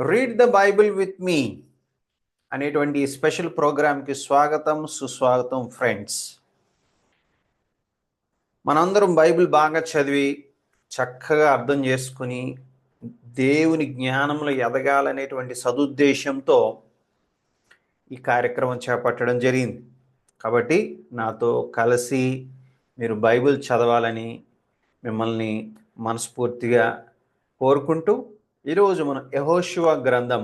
Read the Bible with me అనేటువంటి special ప్రోగ్రామ్కి స్వాగతం సుస్వాగతం ఫ్రెండ్స్. మనందరం బైబిల్ బాగా చదివి చక్కగా అర్థం చేసుకుని దేవుని జ్ఞానంలో ఎదగాలనేటువంటి సదుద్దేశంతో ఈ కార్యక్రమం చేపట్టడం జరిగింది. కాబట్టి నాతో కలిసి మీరు బైబిల్ చదవాలని మిమ్మల్ని మనస్ఫూర్తిగా కోరుకుంటూ ఈరోజు మనం యెహోషువ గ్రంథం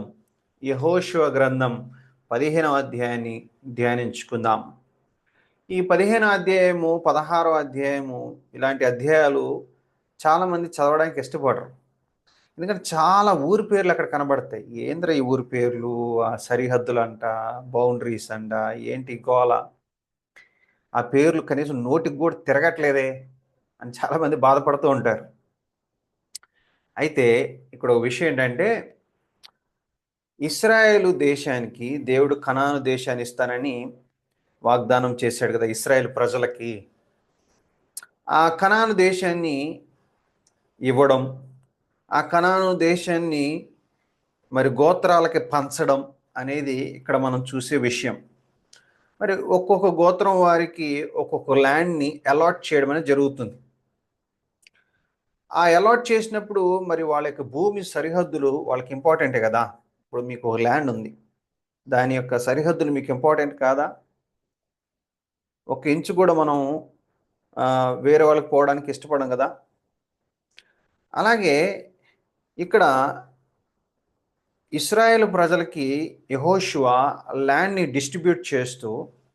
15వ అధ్యాయాన్ని ధ్యానించుకుందాం. ఈ 15వ అధ్యాయము 16వ అధ్యాయము ఇలాంటి అధ్యాయాలు చాలామంది చదవడానికి ఇష్టపడరు. ఎందుకంటే చాలా ఊరి పేర్లు అక్కడ కనబడతాయి. ఏంద్ర ఈ ఊరి పేర్లు, ఆ సరిహద్దులు అంట, బౌండరీస్ అంట, ఏంటి గోల, ఆ పేర్లు కనీసం నోటికి కూడా తిరగట్లేదే అని చాలామంది బాధపడుతూ ఉంటారు. అయితే ఇక్కడ ఒక విషయం ఏంటంటే, ఇశ్రాయేలు దేశానికి దేవుడు కనాను దేశాన్ని ఇస్తానని వాగ్దానం చేశాడు కదా ఇశ్రాయేలు ప్రజలకి. ఆ కనాను దేశాన్ని ఇవ్వడం, ఆ కనాను దేశాన్ని మరి గోత్రాలకి పంచడం అనేది ఇక్కడ మనం చూసే విషయం. మరి ఒక్కొక్క గోత్రం వారికి ఒక్కొక్క ల్యాండ్ని అలాట్ చేయడం అనేది జరుగుతుంది. ఆ అలాట్ చేసినప్పుడు మరి వాళ్ళ యొక్క భూమి సరిహద్దులు వాళ్ళకి ఇంపార్టెంటే కదా. ఇప్పుడు మీకు ఒక ల్యాండ్ ఉంది, దాని యొక్క సరిహద్దులు మీకు ఇంపార్టెంట్ కాదా? ఒక ఇంచు కూడా మనం వేరే వాళ్ళకి పోవడానికి ఇష్టపడం కదా. అలాగే ఇక్కడ ఇశ్రాయేలు ప్రజలకి యెహోషువ ల్యాండ్ని డిస్ట్రిబ్యూట్ చేస్తూ,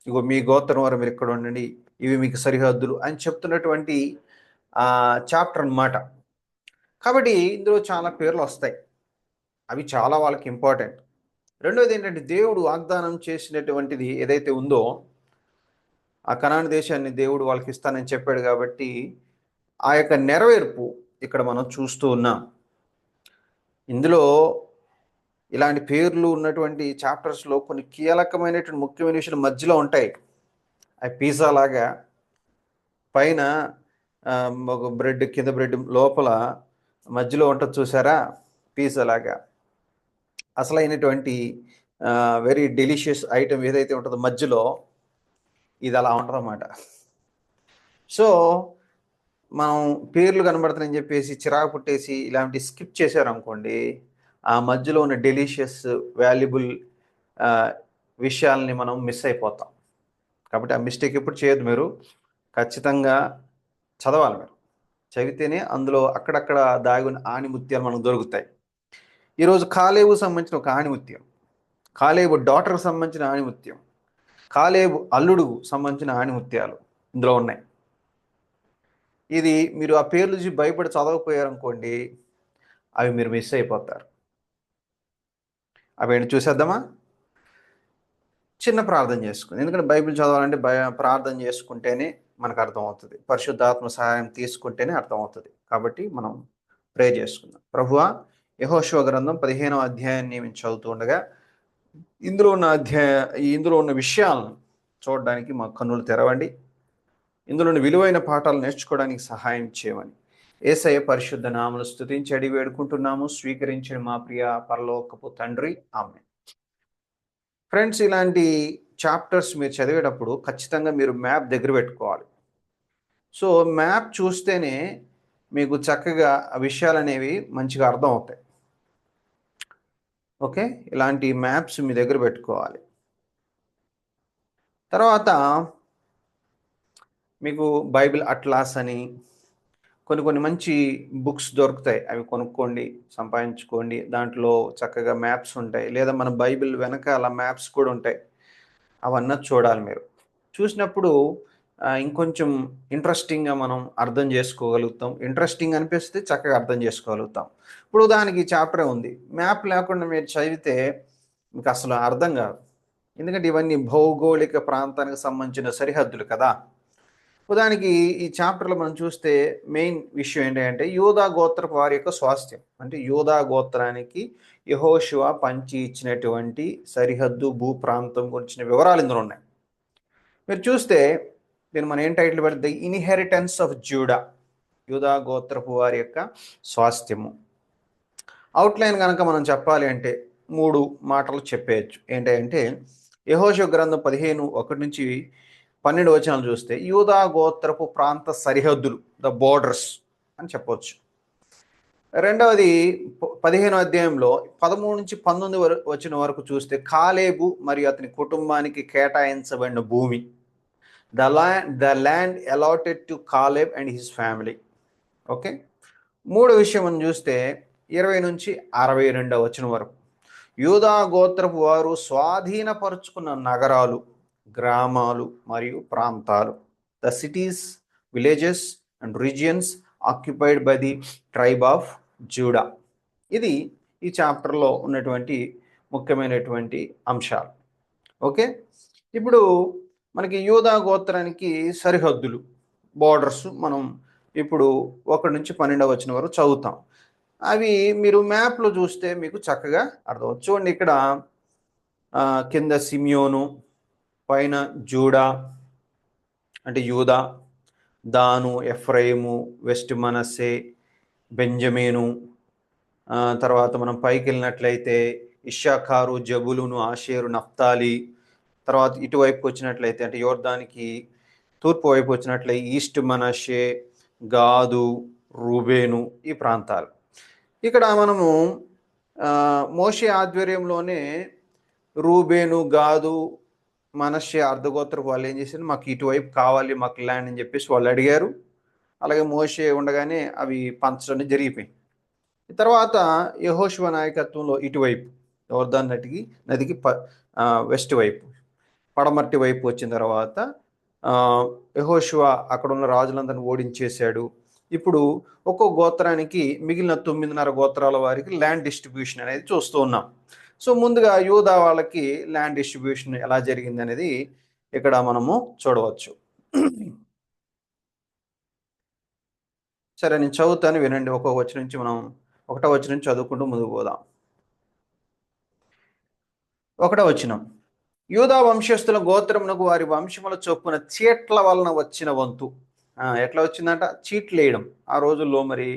ఇగో మీ గోత్రం వారు మీరు ఇక్కడ ఉండండి, ఇవి మీకు సరిహద్దులు అని చెప్తున్నటువంటి చాప్టర్ అన్నమాట. కాబట్టి ఇందులో చాలా పేర్లు వస్తాయి, అవి చాలా వాళ్ళకి ఇంపార్టెంట్. రెండోది ఏంటంటే, దేవుడు వాగ్దానం చేసినటువంటిది ఏదైతే ఉందో ఆ కనాను దేశాన్ని దేవుడు వాళ్ళకి ఇస్తానని చెప్పాడు. కాబట్టి ఆ యొక్క నెరవేర్పు ఇక్కడ మనం చూస్తూ ఉన్నాం. ఇందులో ఇలాంటి పేర్లు ఉన్నటువంటి చాప్టర్స్లో కొన్ని కీలకమైనటువంటి ముఖ్యమైన విషయాలు మధ్యలో ఉంటాయి. అవి పిజ్జా లాగా పైన ఒక బ్రెడ్, కింద బ్రెడ్, లోపల మధ్యలో ఉంటుంది చూసారా, పిజ్జా లాగా. అసలైనటువంటి వెరీ డెలిషియస్ ఐటమ్ ఏదైతే ఉంటుందో మధ్యలో, ఇది అలా ఉంటుందన్నమాట. సో మనం పేర్లు కనబడుతున్నాయని చెప్పేసి చిరాకు పుట్టేసి ఇలాంటి స్కిప్ చేశారనుకోండి, ఆ మధ్యలో ఉన్న డెలిషియస్ వాల్యుబుల్ విషయాల్ని మనం మిస్ అయిపోతాం. కాబట్టి ఆ మిస్టేక్ ఎప్పుడు చేయొద్దు. మీరు ఖచ్చితంగా చదవాలి. మీరు చదివితేనే అందులో అక్కడక్కడ దాగున్న ఆణిముత్యాలు మనకు దొరుకుతాయి. ఈరోజు కాలేబు సంబంధించిన ఒక ఆణిముత్యం, కాలేబు డాటర్కి సంబంధించిన ఆణిముత్యం, కాలేబు అల్లుడు సంబంధించిన ఆణిముత్యాలు ఇందులో ఉన్నాయి. ఇది మీరు ఆ పేర్లు చూసి భయపడి చదవకపోయారనుకోండి, అవి మీరు మిస్ అయిపోతారు. అవి చూసేద్దామా? చిన్న ప్రార్థన చేసుకుని, ఎందుకంటే బైబిల్ చదవాలంటే ప్రార్థన చేసుకుంటేనే మనకు అర్థమవుతుంది, పరిశుద్ధాత్మ సహాయం తీసుకుంటేనే అర్థమవుతుంది. కాబట్టి మనం ప్రే చేసుకుందాం. ప్రభువా, యెహోషువ గ్రంథం 15వ అధ్యాయాన్ని మేము చదువుతూ ఉండగా ఇందులో ఉన్న విషయాలను చూడడానికి మా కన్నులు తెరవండి. ఇందులోని విలువైన పాఠాలు నేర్చుకోవడానికి సహాయం చేయమని యేసయ్య పరిశుద్ధ నామమున స్తుతించి అడిగి వేడుకుంటున్నాము. స్వీకరించిన మా ప్రియ పరలోకపు తండ్రి, ఆమేన్. ఫ్రెండ్స్, ఇలాంటి చాప్టర్స్ మీరు చదివేటప్పుడు ఖచ్చితంగా మీరు మ్యాప్ దగ్గర పెట్టుకోవాలి. సో మ్యాప్ చూస్తేనే మీకు చక్కగా ఆ విషయాలు అనేవి మంచిగా అర్థం అవుతాయి. ఓకే, ఇలాంటి మ్యాప్స్ మీ దగ్గర పెట్టుకోవాలి. తర్వాత మీకు బైబిల్ అట్లాస్ అని కొన్ని మంచి బుక్స్ దొరుకుతాయి, అవి కొనుక్కోండి, సంపాదించుకోండి. దాంట్లో చక్కగా మ్యాప్స్ ఉంటాయి, లేదా మన బైబిల్ వెనకాల మ్యాప్స్ కూడా ఉంటాయి. అవన్నీ చూడాలి. మీరు చూసినప్పుడు ఇంకొంచెం ఇంట్రెస్టింగ్గా మనం అర్థం చేసుకోగలుగుతాం. ఇంట్రెస్టింగ్ అనిపిస్తే చక్కగా అర్థం చేసుకోగలుగుతాం. ఇప్పుడు దానికి చాప్టరే ఉంది, మ్యాప్ లేకుండా మీరు చదివితే మీకు అసలు అర్థం కాదు. ఎందుకంటే ఇవన్నీ భౌగోళిక ప్రాంతానికి సంబంధించిన సరిహద్దులు కదా. ఉదాహరణకి ఈ చాప్టర్లో మనం చూస్తే మెయిన్ విషయం ఏంటంటే, యూదా గోత్రపు వారి యొక్క స్వాస్థ్యం. అంటే యూదా గోత్రానికి యెహోషువ పంచి ఇచ్చినటువంటి సరిహద్దు భూ ప్రాంతం గురించిన వివరాలు ఇందులో ఉన్నాయి. మీరు చూస్తే దీన్ని మనం ఏం టైటిల్ పెడితే, ది ఇన్హెరిటెన్స్ ఆఫ్ జూడా, యూదా గోత్రపు వారి యొక్క స్వాస్థ్యము. అవుట్లైన్ కనుక మనం చెప్పాలి అంటే 3 మాటలు చెప్పేయచ్చు. ఏంటంటే యెహోషువ గ్రంథం 15:1-12 వచనాలు చూస్తే యూదా గోత్రపు ప్రాంత సరిహద్దులు, ద బోర్డర్స్ అని చెప్పొచ్చు. రెండవది 15వ అధ్యాయంలో 13-19 వచనం వరకు చూస్తే కాలేబు మరియు అతని కుటుంబానికి కేటాయించబడిన భూమి, the land allotted to Caleb and his family. Okay. మూడో విషయం మనం చూస్తే 20-62 వచనం వరకు యూదా గోత్రపు వారు స్వాధీనపరుచుకున్న నగరాలు, గ్రామాలు మరియు ప్రాంతాలు, the cities, villages and regions occupied by the tribe of JUDA. ఇది ఈ చాప్టర్లో ఉన్నటువంటి ముఖ్యమైనటువంటి అంశాలు. ఓకే. ఇప్పుడు మనకి యూదా గోత్రానికి సరిహద్దులు, బోర్డర్స్ మనం ఇప్పుడు 1-12 వచనం వరకు చదువుతాం. అవి మీరు మ్యాప్లో చూస్తే మీకు చక్కగా అర్థమవుతుంది. చూడండి, ఇక్కడ కింద సిమియోను, పైన జూడా అంటే యూదా, దాను, ఎఫ్రాయిము, వెస్ట్ మనస్సే, బెంజమీను, తర్వాత మనం పైకి వెళ్ళినట్లయితే ఇశ్శాఖారు, జబులును, ఆషేరు, నఫ్తాలి. తర్వాత ఇటువైపుకి వచ్చినట్లయితే అంటే యోర్దానికి తూర్పు వైపు వచ్చినట్లయితే ఈస్ట్ మనషే, గాదు, రూబేను, ఈ ప్రాంతాలు. ఇక్కడ మనము మోషే ఆధ్వర్యంలోనే రూబేను, గాదు, మనషే అర్ధగోత్రపు వాళ్ళు ఏం చేశారు, మాకు ఇటువైపు కావాలి, మాకు ల్యాండ్ అని చెప్పేసి వాళ్ళు అడిగారు. అలాగే మోషే ఉండగానే అవి పంచడం జరిగిపోయింది. తర్వాత యెహోషువ నాయకత్వంలో ఇటువైపు యోర్దాను నదికి వెస్ట్ వైపు, పడమర్టి వైపు వచ్చిన తర్వాత యెహోషువ అక్కడ ఉన్న రాజులందరిని ఓడించేశాడు. ఇప్పుడు ఒక్కో గోత్రానికి మిగిలిన 9.5 గోత్రాల వారికి ల్యాండ్ డిస్ట్రిబ్యూషన్ అనేది చూస్తూ ఉన్నాం. సో ముందుగా యూదా వాళ్ళకి ల్యాండ్ డిస్ట్రిబ్యూషన్ ఎలా జరిగింది అనేది ఇక్కడ మనము చూడవచ్చు. సరే, నేను చదువుతాను, వినండి. ఒక్కొక్క వచనం నుంచి మనం 1వ వచనం నుంచి చదువుకుంటూ ముందుకు పోదాం. 1వ వచనం, యూదా వంశస్థుల గోత్రమునకు వారి వంశముల చొప్పున చీట్ల వలన వచ్చిన వంతు. ఎట్లా వచ్చిందంట? చీట్లు వేయడం. ఆ రోజుల్లో మరి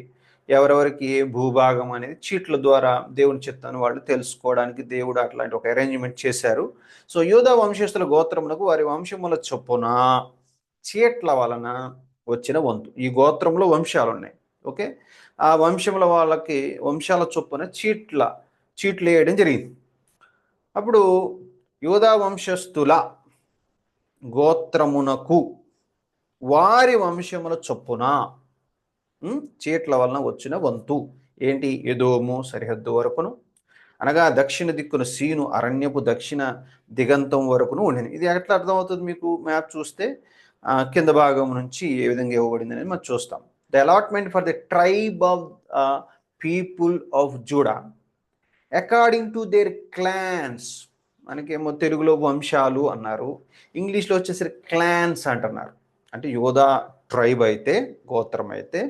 ఎవరెవరికి ఏ భూభాగం అనేది చీట్ల ద్వారా దేవుని చిత్తాన్ని వాళ్ళు తెలుసుకోవడానికి దేవుడు అట్లాంటి ఒక అరేంజ్మెంట్ చేశారు. సో యూదా వంశస్థుల గోత్రమునకు వారి వంశముల చొప్పున చీట్ల వలన వచ్చిన వంతు. ఈ గోత్రంలో వంశాలు ఉన్నాయి. ఓకే. ఆ వంశముల వాళ్ళకి వంశాల చొప్పున చీట్లు వేయడం జరిగింది. అప్పుడు యూదా వంశస్థుల గోత్రమునకు వారి వంశముల చొప్పున చీట్ల వలన వచ్చిన వంతు ఏంటి? ఎదోము సరిహద్దు వరకును, అనగా దక్షిణ దిక్కున సీను అరణ్యపు దక్షిణ దిగంతం వరకును ఉండింది. ఇది ఎట్లా అర్థమవుతుంది మీకు? మ్యాప్ చూస్తే కింద భాగం నుంచి ఏ విధంగా ఇవ్వబడింది అనేది మనం చూస్తాం. The allotment for the tribe of people of Judah according to their clans. మనకేమో తెలుగులో వంశాలు అన్నారు, ఇంగ్లీష్లో వచ్చేసరికి క్లాన్స్ అంటున్నారు. అంటే యోధా ట్రైబ్ అయితే, గోత్రం అయితే,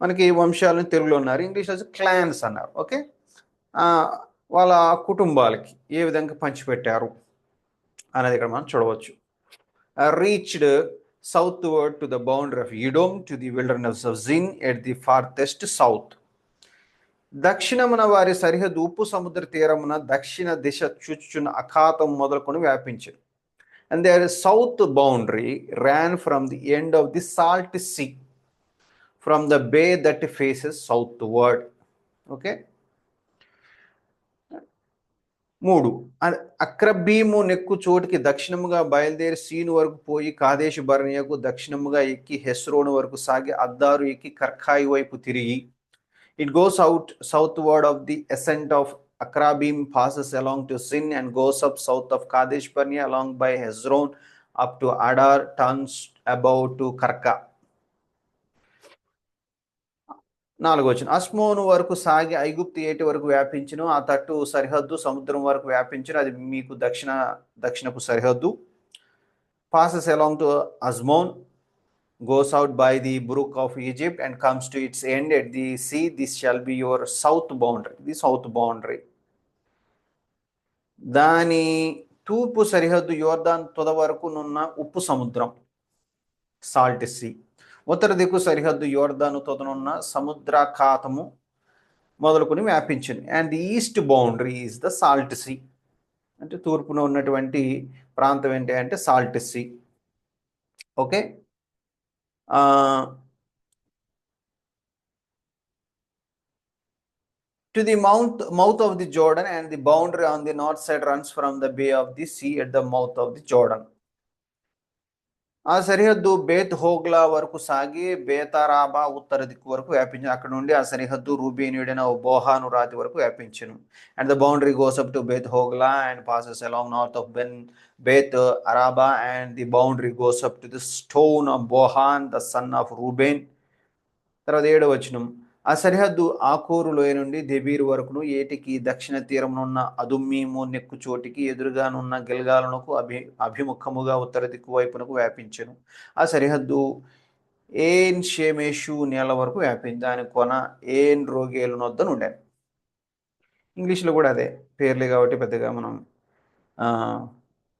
మనకి వంశాలను తెలుగులో ఉన్నారు, ఇంగ్లీష్లో వచ్చి క్లాన్స్ అన్నారు. ఓకే. వాళ్ళ కుటుంబాలకి ఏ విధంగా పంచిపెట్టారు అనేది ఇక్కడ మనం చూడవచ్చు. Reached southward to the boundary of Edom to the wilderness of Zin at the farthest south. దక్షిణమున వారి సరిహద్దు ఉప్పు సముద్ర తీరమున దక్షిణ దిశ చూచుచున్న అఖాతం మొదలుకొని వ్యాపించారు. And their south boundary ran from the end of the salt sea from the bay that faces southward. Okay. 3, అక్రబ్బీము నెక్కు చోటికి దక్షిణముగా బయలుదేరి సీను వరకు పోయి కాదేశు బర్నియకు దక్షిణముగా ఎక్కి హెస్రోను వరకు సాగి అద్దారు ఎక్కి కర్కాయి వైపు తిరిగి, it goes out southward of the ascent of Akrabim, passes along to Sin and goes up south of Kadesh Barnea along by Hezron up to Adar, turns about to Karka. 4వ వచనం, అస్మోను వరకు సాగి ఐగుప్తు ఏటి వరకు వ్యాపించును, ఆ తట్టు సరిహద్దు సముద్రం వరకు వ్యాపించును, అది మీకు దక్షిణపు సరిహద్దు. passes along to Asmon, goes out by the brook of Egypt and comes to its end at the sea. This shall be your south boundary. The south boundary. దాని తూర్పు సరిహద్దు యోర్దాన్ తొద వరకు నున్న ఉప్పు సముద్రం, సాల్ట్ సీ. ఉత్తర దిక్కు సరిహద్దు యోర్దాను తొదనున్న సముద్రాఖాతము మొదలుకొని వ్యాపించింది. And the east boundary is the salt sea. అంటే తూర్పున ఉన్నటువంటి ప్రాంతం ఏంటి అంటే salt sea. Okay. To the mouth of the Jordan and the boundary on the north side runs from the bay of the sea at the mouth of the Jordan. ఆ సరిహద్దు బేత్ Hoglah వరకు సాగి బేతారాబా ఉత్తర దిక్కు వరకు వ్యాపించింది. అక్కడ నుండి ఆ సరిహద్దు రూబేనియుడైన బోహాను రాతి వరకు వ్యాపించను. And the boundary goes up to Beth Hoglah and passes along north of Beth Arabah and the boundary goes up to the stone of Bohan the son of Reuben. తర్వాత 7వ వచనం. ఆ సరిహద్దు ఆకోరు లోయ నుండి దెబీరు వరకును ఏటికి దక్షిణ తీరమునున్న అదుమ్మీము నెక్కు చోటికి ఎదురుగానున్న గిల్గాలునకు అభిముఖముగా ఉత్తర దిక్కు వైపునకు వ్యాపించెను. ఆ సరిహద్దు ఏన్ షేమేషు నేల వరకు వ్యాపించి దాని కొన ఏన్ రోగేలు నొద్ద నుండాను. ఇంగ్లీష్లో కూడా అదే పేర్లే కాబట్టి పెద్దగా మనం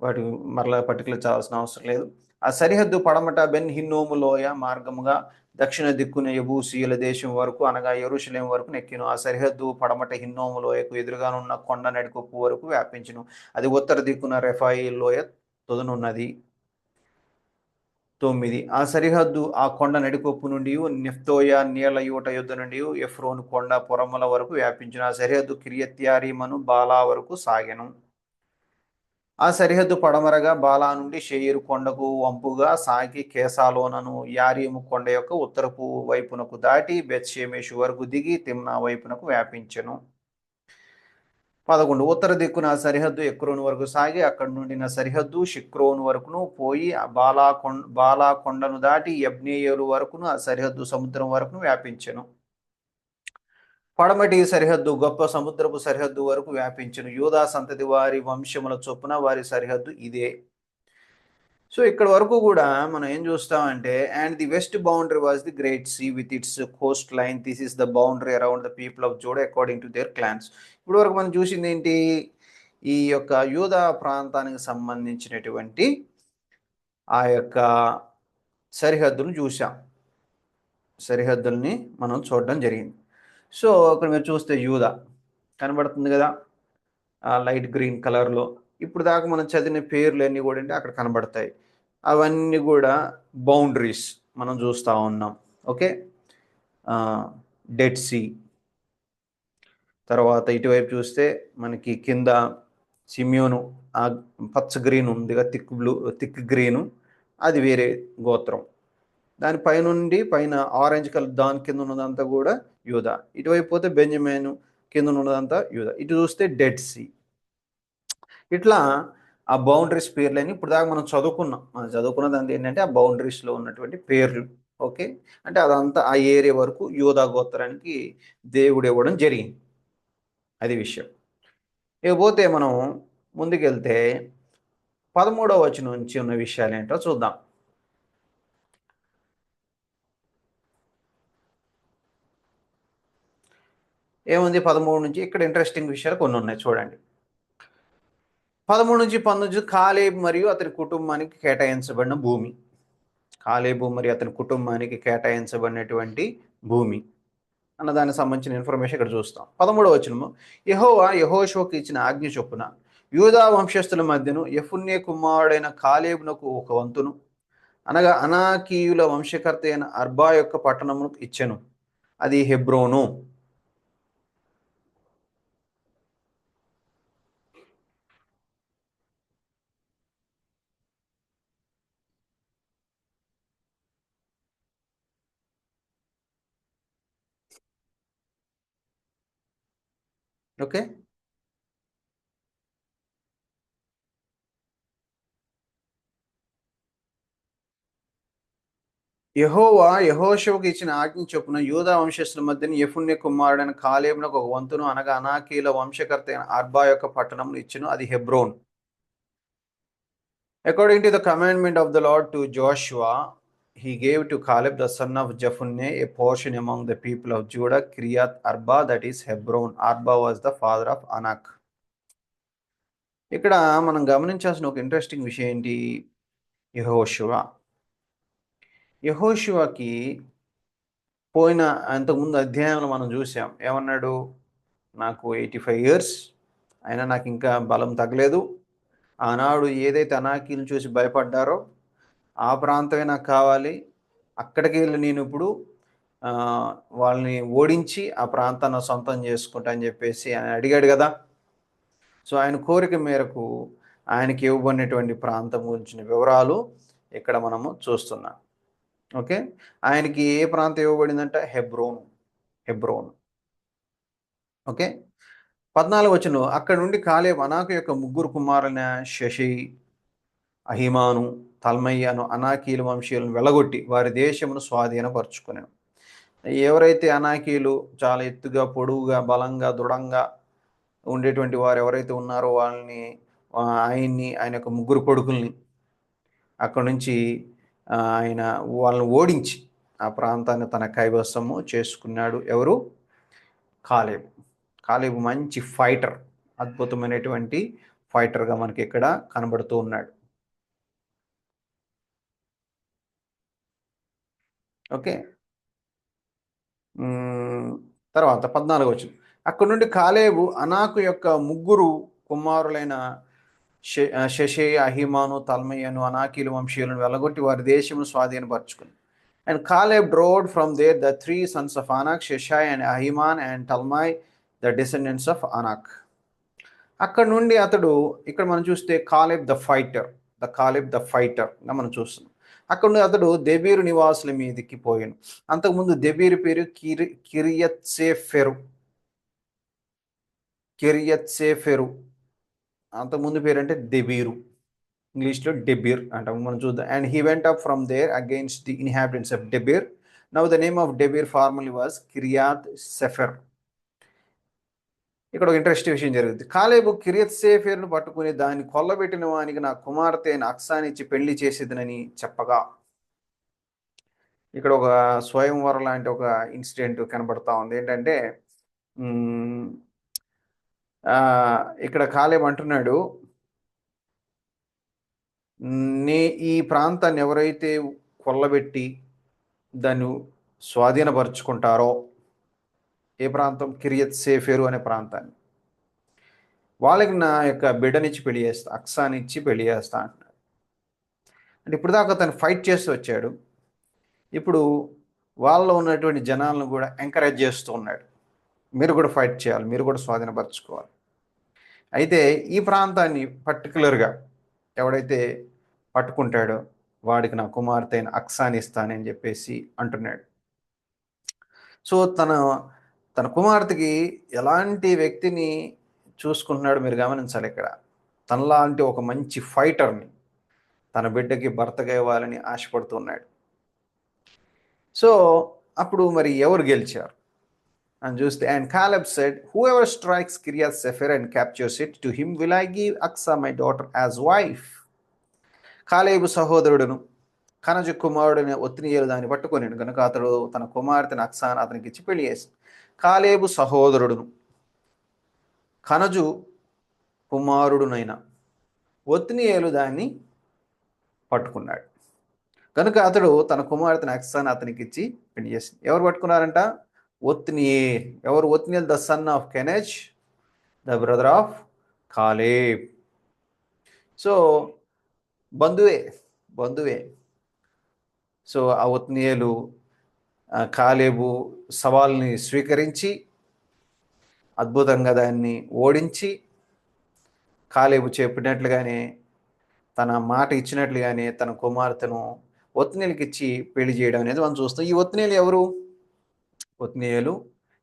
వాటి మరలా పర్టికులర్ చావాల్సిన అవసరం లేదు. ఆ సరిహద్దు పడమట బెన్ హిన్నోము లోయ మార్గముగా దక్షిణ దిక్కున యబూసీయుల దేశం వరకు అనగా యెరూషలేం వరకు నెక్కిను. ఆ సరిహద్దు పడమట హిన్నోము లోయకు ఎదురుగానున్న కొండ నడికొప్పు వరకు వ్యాపించును. అది ఉత్తర దిక్కున రెఫాయిల్ లోయ తొదనున్నది. 9. ఆ సరిహద్దు ఆ కొండ నడికొప్పు నుండి నెఫ్తోయ నీళ్ల యూట యుద్ధ నుండి ఎఫ్రోను కొండ పొరముల వరకు వ్యాపించును. ఆ సరిహద్దు కిరియత్యారీమను బాలా వరకు సాగెను. ఆ సరిహద్దు పడమరగా బాలా నుండి షెయీరు కొండకు వంపుగా సాగి కేసాలోనను యారీము కొండ యొక్క ఉత్తరపు వైపునకు దాటి బెత్షెమెషు వరకు దిగి తిమ్నా వైపునకు వ్యాపించెను. 11. ఉత్తర దిక్కున సరిహద్దు ఎక్రోను వరకు సాగి అక్కడి నుండి నా సరిహద్దు షిక్రోను వరకును పోయి బాలా కొండను దాటి యబ్నేయేలు వరకును ఆ సరిహద్దు సముద్రం వరకును వ్యాపించెను. పడమటి సరిహద్దు గొప్ప సముద్రపు సరిహద్దు వరకు వ్యాపించెను. యూదా సంతతి వారి వంశముల చొప్పున వారి సరిహద్దు ఇదే. సో ఇక్కడ వరకు కూడా మనం ఏం చూస్తామంటే and the west boundary was the great sea with its coast line. This is the boundary around the people of Judah according to their clans. ఇప్పుడు వరకు మనం చూసింది ఏంటి? ఈ యొక్క యూదా ప్రాంతానికి సంబంధించినటువంటి ఆ యొక్క సరిహద్దును చూసాం. సరిహద్దుల్ని మనం చూడడం జరిగింది. సో ఇక్కడ మీరు చూస్తే యూదా కనబడుతుంది కదా లైట్ గ్రీన్ కలర్లో. ఇప్పుడు దాకా మనం చదివిన పేర్లు అన్నీ కూడా అంటే అక్కడ కనబడతాయి. అవన్నీ కూడా బౌండరీస్ మనం చూస్తూ ఉన్నాం. ఓకే. డెడ్ సీ, తర్వాత ఇటువైపు చూస్తే మనకి కింద సిమియోను పచ్చ గ్రీన్ ఉందిగా, థిక్ గ్రీను, అది వేరే గోత్రం. దాని పైనుండి పైన ఆరెంజ్ కలర్ దాని కింద ఉన్నదంతా కూడా యూదా. ఇటువైపు పోతే బెంజమైను కింద ఉన్నదంతా యూదా. ఇటు చూస్తే డెడ్ సీ. ఇట్లా ఆ బౌండరీస్ పేర్లని ఇప్పుడు దాకా మనం చదువుకున్నది ఏంటంటే ఆ బౌండరీస్లో ఉన్నటువంటి పేర్లు. ఓకే. అంటే అదంతా ఆ ఏరియా వరకు యూదా గోత్రానికి దేవుడు ఇవ్వడం జరిగింది. అది విషయం. ఇకపోతే మనం ముందుకెళ్తే 13వ వచనం నుంచి ఉన్న విషయాలు ఏంటో చూద్దాం. ఏముంది 13 నుంచి? ఇక్కడ ఇంట్రెస్టింగ్ విషయాలు కొన్ని ఉన్నాయి చూడండి. 13 నుంచి 19 కాలేబు మరియు అతని కుటుంబానికి కేటాయించబడిన భూమి. కాలేబు మరియు అతని కుటుంబానికి కేటాయించబడినటువంటి భూమి అన్న దానికి సంబంధించిన ఇన్ఫర్మేషన్ ఇక్కడ చూస్తాం. 13వ వచనము. యెహోవా యెహోషువకు ఇచ్చిన ఆజ్ఞ చొప్పున యూదా వంశస్థుల మధ్యను యెఫున్నె కుమారుడైన కాలేబునకు ఒక వంతును అనగా అనాకీయుల వంశకర్త అయిన అర్బా యొక్క పట్టణమును ఇచ్చెను. అది హెబ్రోను. ఓకే. యెహోవా యెహోషువకు ఇచ్చిన ఆజ్ఞ చొప్పున యూదా వంశస్థుల మధ్యన యెఫున్నె కుమారుడైన కాలేబునకు ఒక వంతును అనగా అనాకీయుల వంశకర్త అయిన అర్బా యొక్క పట్టణమును ఇచ్చెను. అది Hebron. According to the commandment of the Lord to Joshua, he gave to Caleb the son of Jephunneh a portion among the people of Judah, Kiriath Arba, that is Hebron. Arba was the father of Anak. ఇక్కడ మనం గమనించాల్సిన ఒక interesting విషయం ఏంటి? యెహోషువకి పోయిన అంతకుముందు అధ్యాయంలో మనం చూసాం ఏమన్నాడు, నాకు 85 years అయినా నాకు ఇంకా బలం తగ్గలేదు. ఆనాడు ఏదైతే అనాకీలు చూసి భయపడ్డారో ఆ ప్రాంతమే నాకు కావాలి. అక్కడికి వెళ్ళి నేను ఇప్పుడు వాళ్ళని ఓడించి ఆ ప్రాంతాన్ని సొంతం చేసుకుంటా అని చెప్పేసి ఆయన అడిగాడు కదా. సో ఆయన కోరిక మేరకు ఆయనకి ఇవ్వబడినటువంటి ప్రాంతం గురించిన వివరాలు ఇక్కడ మనము చూస్తున్నాం. ఓకే, ఆయనకి ఏ ప్రాంతం ఇవ్వబడిందంట? హెబ్రోన్. హెబ్రోన్. ఓకే, 14 అక్కడ నుండి కాలేబు అనాకు యొక్క ముగ్గురు కుమారులైన శశి, అహిమాను, తల్మయ్యను అనాకీలు వంశీయులను వెళ్ళగొట్టి వారి దేశమును స్వాధీనపరుచుకునేను. ఎవరైతే అనాకీలు చాలా ఎత్తుగా, పొడువుగా, బలంగా, దృఢంగా ఉండేటువంటి వారు ఎవరైతే ఉన్నారో వాళ్ళని, ఆయన్ని, ఆయన యొక్క ముగ్గురు కొడుకుల్ని అక్కడ నుంచి ఆయన వాళ్ళని ఓడించి ఆ ప్రాంతాన్ని తన కైవసము చేసుకున్నాడు. ఎవరు? కాలేబు. కాలేబు మంచి ఫైటర్, అద్భుతమైనటువంటి ఫైటర్గా మనకి ఇక్కడ కనబడుతూ ఉన్నాడు. ఓకే, తర్వాత 14 అక్కడ నుండి కాలేబు అనాకు యొక్క ముగ్గురు కుమారులైన శశే, అహిమాను, తల్మయ్యను అనాకీలు వంశీయులను వెళ్ళగొట్టి వారి దేశమును స్వాధీనపరచుకుంది. And Caleb drove from there the 3 sons of Anak, Sheshai and Ahiman and Talmai, the descendants of Anak. అక్కడ నుండి అతడు, ఇక్కడ మనం చూస్తే Caleb the fighter, Caleb the fighter మనం చూస్తున్నాం. అక్కడ నుండి అతడు దెబీరు నివాసుల మీదకి పోయాను. అంతకుముందు దెబీరు పేరు కిరియత్సేఫెరు. కిరియత్సేఫెరు అంతకుముందు పేరు అంటే దెబీరు, ఇంగ్లీష్లో డెబీర్ అంటాం మనం చూద్దాం. And he went up from there against the inhabitants of Debir. Now the name of Debir formerly was Kiriath Sepher. ఇక్కడ ఒక ఇంట్రెస్టింగ్ విషయం జరుగుతుంది. కాలేబు కిరియత్ సేఫెర్ను పట్టుకుని దాన్ని కొల్లబెట్టిన వానికి నా కుమార్తె అయిన అక్సానిచ్చి పెళ్లి చేసేదనని చెప్పగా, ఇక్కడ ఒక స్వయంవరం లాంటి ఒక ఇన్సిడెంట్ కనబడతా ఉంది. ఏంటంటే ఇక్కడ కాలేబు అంటున్నాడు, ఈ ప్రాంతాన్ని ఎవరైతే కొల్లబెట్టి దాన్ని స్వాధీనపరుచుకుంటారో, ఏ ప్రాంతం? కిరియత్ సేఫెరు అనే ప్రాంతాన్ని, వాళ్ళకి నా యొక్క బిడ్డనిచ్చి పెళ్లి చేస్తా, అక్సానిచ్చి పెళ్లి చేస్తా అంటున్నాడు. అంటే ఇప్పుడు దాకా తను ఫైట్ చేస్తూ వచ్చాడు, ఇప్పుడు వాళ్ళలో ఉన్నటువంటి జనాలను కూడా ఎంకరేజ్ చేస్తూ ఉన్నాడు, మీరు కూడా ఫైట్ చేయాలి, మీరు కూడా స్వాధీనపరచుకోవాలి. అయితే ఈ ప్రాంతాన్ని పర్టికులర్గా ఎవడైతే పట్టుకుంటాడో వాడికి నా కుమార్తె అయిన అక్సాని ఇస్తానని చెప్పేసి అంటున్నాడు. సో తన కుమార్తెకి ఎలాంటి వ్యక్తిని చూసుకుంటున్నాడు మీరు గమనించాలి. ఇక్కడ తనలాంటి ఒక మంచి ఫైటర్ని తన బిడ్డకి భర్తగా ఇవ్వాలని ఆశపడుతున్నాడు. సో అప్పుడు మరి ఎవరు గెలిచారు అని చూస్తే, and Caleb said, whoever strikes Kiriath Sepher and captures it, to him will I give Achsah my daughter as wife. కాలేబు సహోదరుడును కనజ కుమారుడిని ఒత్నియేలు దాన్ని పట్టుకొనిను కనుక అతడు తన కుమార్తెను అక్సాను అతనికి ఇచ్చి పెళ్లి చేసి. కాలేబు సహోదరుడును కనజు కుమారుడునైన ఒత్నియేలు దాన్ని పట్టుకున్నాడు కనుక అతడు తన కుమార్తెను అక్సాను అతనికి ఇచ్చి పెళ్లి చేసి. ఎవరు పట్టుకున్నారంట? ఒత్నియేల్. ఎవరు? Othniel the son of Kenaz, the brother of Caleb. So బంధువే. సో ఆ ఒత్నియేలు కాలేబు సవాల్ని స్వీకరించి అద్భుతంగా దాన్ని ఓడించి, కాలేబు చెప్పినట్లుగానే, తన మాట ఇచ్చినట్లుగానే తన కుమార్తెను ఒత్నియేలుకి ఇచ్చి పెళ్లి చేయడం అనేది మనం చూస్తాం. ఈ ఒత్నియేలు ఎవరు? ఒత్నియేలు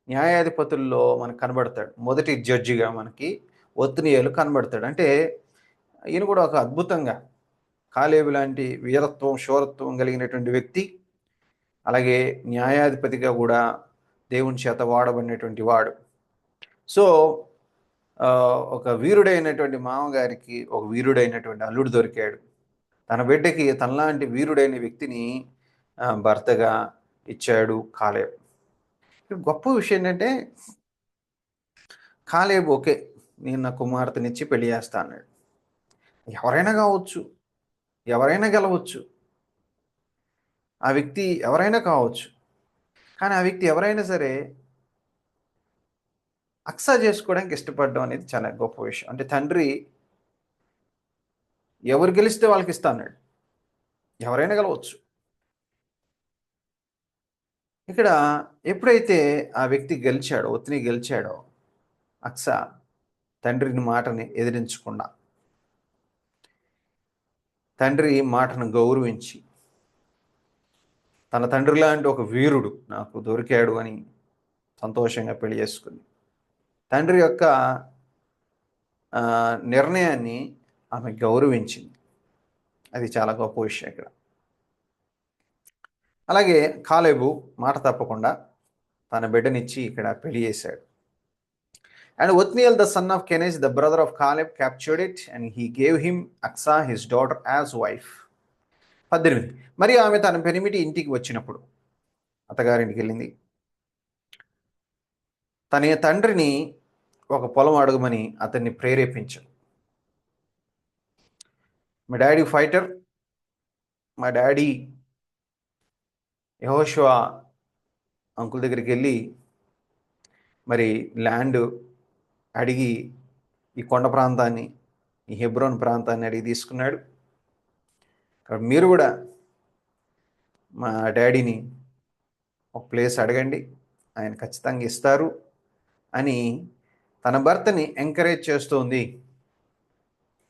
న్యాయాధిపతుల్లో మనకు కనబడతాడు. మొదటి జడ్జిగా మనకి ఒత్నియేలు కనబడతాడు. అంటే ఈయన కూడా ఒక అద్భుతంగా కాలేబు లాంటి వీరత్వం, శూరత్వం కలిగినటువంటి వ్యక్తి, అలాగే న్యాయాధిపతిగా కూడా దేవుని చేత వాడబడినటువంటి వాడు. సో ఒక వీరుడైనటువంటి మామగారికి ఒక వీరుడైనటువంటి అల్లుడు దొరికాడు. తన బిడ్డకి తనలాంటి వీరుడైన వ్యక్తిని భర్తగా ఇచ్చాడు కాలేబు. గొప్ప విషయం ఏంటంటే, కాలేబు ఓకే, నేను నా కుమార్తెనిచ్చి పెళ్లి చేస్తా అన్నాడు. ఎవరైనా కావచ్చు, ఎవరైనా గెలవచ్చు, ఆ వ్యక్తి ఎవరైనా కావచ్చు, కానీ ఆ వ్యక్తి ఎవరైనా సరే అక్సా చేసుకోవడానికి ఇష్టపడడం అనేది చాలా గొప్ప విషయం. అంటే తండ్రి ఎవరు గెలిస్తే వాళ్ళకి ఇస్తా అన్నాడు. ఎవరైనా గెలవచ్చు. ఇక్కడ ఎప్పుడైతే ఆ వ్యక్తి గెలిచాడో, ఒత్తిడి గెలిచాడో, అక్సా తండ్రిని మాటని ఎదిరించకుండా, తండ్రి మాటను గౌరవించి, తన తండ్రి లాంటి ఒక వీరుడు నాకు దొరికాడు అని సంతోషంగా పెళ్లి చేసుకుంది. తండ్రి యొక్క నిర్ణయాన్ని ఆమె గౌరవించింది. అది చాలా గొప్ప విషయం ఇక్కడ. అలాగే కాలేబు మాట తప్పకుండా తన బిడ్డనిచ్చి ఇక్కడ పెళ్లి చేశాడు. And Othniel, the son of Kenaz, the brother of Caleb, captured it, and he gave him Aksa, his daughter, as wife. 18. మరి ఆమె తన పెనిమిటి ఇంటికి వచ్చినప్పుడు, అత్తగారింటికి వెళ్ళింది, తన తండ్రిని ఒక పొలం అడగమని అతన్ని ప్రేరేపించాడు. మా డాడీ ఫైటర్, మా డాడీ యెహోషువ అంకుల్ దగ్గరికి వెళ్ళి మరి ల్యాండ్ అడిగి ఈ కొండ ప్రాంతాన్ని, ఈ హెబ్రోన్ ప్రాంతాన్ని అడిగి తీసుకున్నాడు. కాబట్టి మీరు కూడా మా డాడీని ఒక ప్లేస్ అడగండి, ఆయన ఖచ్చితంగా ఇస్తారు అని తన భర్తని ఎంకరేజ్ చేస్తోంది.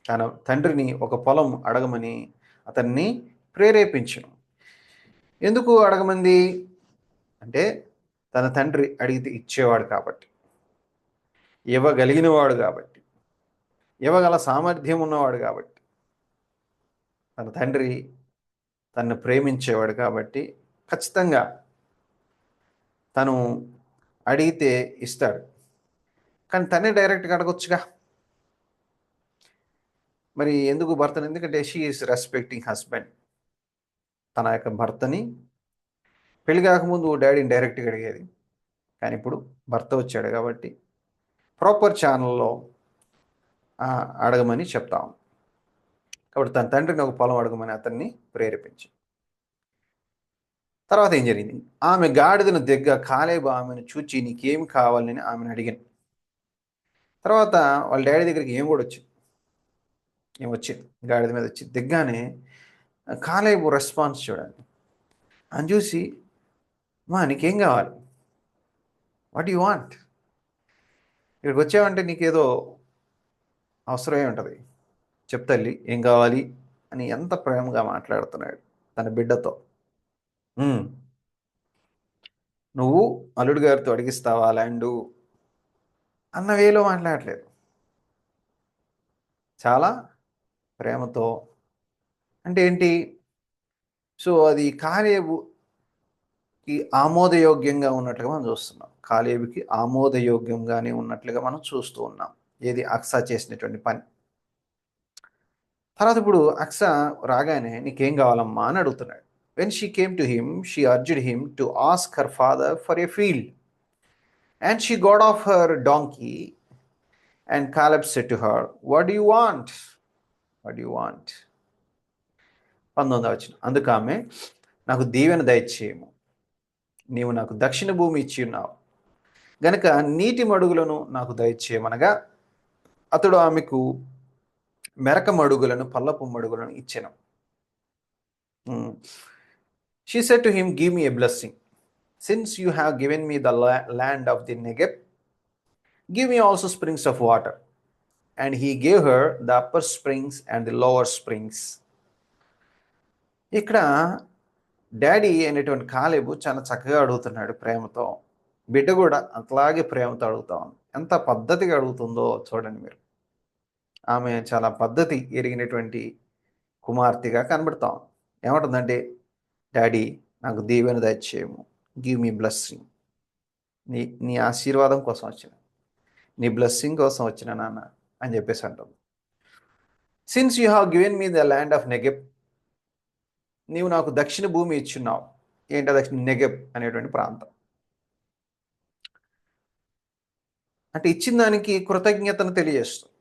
తన తండ్రిని ఒక పొలం అడగమని అతన్ని ప్రేరేపించను. ఎందుకు అడగమంది అంటే తన తండ్రి అడిగితే ఇచ్చేవాడు కాబట్టి, ఇవ్వగలిగినవాడు కాబట్టి, ఇవ్వగల సామర్థ్యం ఉన్నవాడు కాబట్టి, తన తండ్రి తన్ను ప్రేమించేవాడు కాబట్టి ఖచ్చితంగా తను అడిగితే ఇస్తాడు. కానీ తనే డైరెక్ట్గా అడగొచ్చుగా. మరి ఎందుకు భర్తని? ఎందుకంటే షీ ఈస్ రెస్పెక్టింగ్ హస్బెండ్. తన యొక్క భర్తని పెళ్లి కాకముందు డాడీని డైరెక్ట్గా అడిగేది, కానీ ఇప్పుడు భర్త వచ్చాడు కాబట్టి ప్రాపర్ ఛానల్లో అడగమని చెప్తాం. కాబట్టి తన తండ్రిని ఒక పొలం అడగమని అతన్ని ప్రేరేపించి, తర్వాత ఏం జరిగింది? ఆమె గాడిదను దిగ్గ కాలేబు ఆమెను చూచి నీకేం కావాలని ఆమెను అడిగాను. తర్వాత వాళ్ళ డాడీ దగ్గరికి ఏమొచ్చింది గాడిద మీద వచ్చి దిగ్గానే కాలేబు రెస్పాన్స్ చూడండి. అని చూసి, మా నీకేం కావాలి, వాట్ యు వాంట్, ఇక్కడికి వచ్చావంటే నీకేదో అవసరమే ఉంటుంది, చెప్తల్లి ఏం కావాలి అని ఎంత ప్రేమగా మాట్లాడుతున్నాడు తన బిడ్డతో. నువ్వు అల్లుడు గారితో అడిగిస్తావా ల్యాండు అన్న వేలో మాట్లాడలేదు, చాలా ప్రేమతో. అంటే ఏంటి? సో అది కాలేబుకి ఆమోదయోగ్యంగా ఉన్నట్లుగా మనం చూస్తున్నాం. కాలేబుకి ఆమోదయోగ్యంగానే ఉన్నట్లుగా మనం చూస్తూ ఉన్నాం ఏది అక్సా చేసినటువంటి పని. తర్వాత ఇప్పుడు అక్సా రాగానే నీకేం కావాలమ్మా అని అడుగుతున్నాడు. When she came to him, she urged him to ask her father for a field. And she got off her donkey, and Caleb said to her, what do you want? What do you want? 19వ వచనం. అందుకు ఆమె, నాకు దీవెన దయచేయము, నీవు నాకు దక్షిణ భూమి ఇచ్చి ఉన్నావు గనుక నీటి మడుగులను నాకు దయచేయమనగా అతడు ఆమెకు మెరక మడుగులను, పల్లపు మడుగులను ఇచ్చెను. She said to him, give me a blessing. Since you have given me the land of the Negev, give me also springs of water. And he gave her the upper springs and the lower springs. ఇక్కడ daddy అనేటువంటి కాలేబు చాలా చక్కగా అడుగుతున్నాడు ప్రేమతో. బిడ్డ కూడా అట్లాగే ప్రేమతో అడుగుతా ఉంది. ఎంత పద్ధతిగా అడుగుతుందో చూడండి మీరు. ఆమె చాలా పద్ధతి ఎరిగినటువంటి కుమార్తెగా కనబడతాం. ఏమంటుందంటే, డాడీ నాకు దీవెన దయచేయము, గివ్ మీ బ్లెస్సింగ్, నీ ఆశీర్వాదం కోసం వచ్చిన, నీ బ్లెస్సింగ్ కోసం వచ్చిన నాన్న అని చెప్పేసి అంటుంది. Since you have given me the land of Negeb, నీవు నాకు దక్షిణ భూమి ఇచ్చున్నావు. ఏంటో దక్షిణ నెగెబ్ అనేటువంటి ప్రాంతం. అంటే ఇచ్చిన దానికి కృతజ్ఞతను తెలియజేస్తుంది,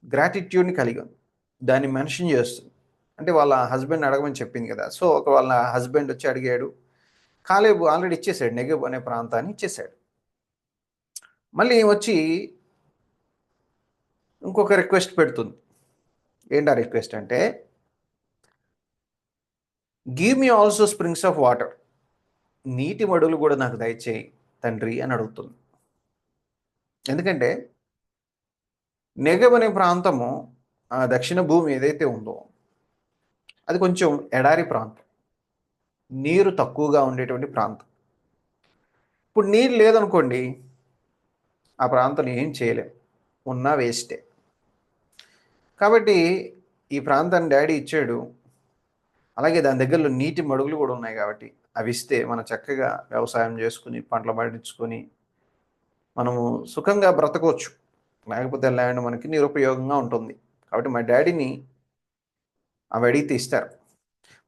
గ్రాటిట్యూడ్ని కలిగి ఉంది, దాన్ని మెన్షన్ చేస్తుంది. అంటే వాళ్ళ హస్బెండ్ అడగమని చెప్పింది కదా. సో వాళ్ళ హస్బెండ్ వచ్చి అడిగాడు, కాలేబు ఆల్రెడీ ఇచ్చేసాడు, నెగెబ్ అనే ప్రాంతాన్ని ఇచ్చేసాడు. మళ్ళీ వచ్చి ఇంకొక రిక్వెస్ట్ పెడుతుంది. ఏంటి ఆ రిక్వెస్ట్ అంటే, give me also springs of water, నీటి మడుగులు కూడా నాకు దయచేయి తండ్రి అని అడుగుతుంది. ఎందుకంటే నెగెబ్ అనే ప్రాంతము, ఆ దక్షిణ భూమి ఏదైతే ఉందో అది కొంచెం ఎడారి ప్రాంతం, నీరు తక్కువగా ఉండేటువంటి ప్రాంతం. ఇప్పుడు నీరు లేదనుకోండి, ఆ ప్రాంతం ఏం చేయలేం, ఉన్నా వేస్టే. కాబట్టి ఈ ప్రాంతాన్ని డాడీ ఇచ్చాడు. అలాగే దాని దగ్గరలో నీటి మడుగులు కూడా ఉన్నాయి కాబట్టి అవి ఇస్తే మనం చక్కగా వ్యవసాయం చేసుకుని పంటలు పండించుకొని మనము సుఖంగా బ్రతకవచ్చు. లేకపోతే ల్యాండ్ మనకి నిరుపయోగంగా ఉంటుంది. కాబట్టి మా డాడీని అవి అడిగితే ఇస్తారు.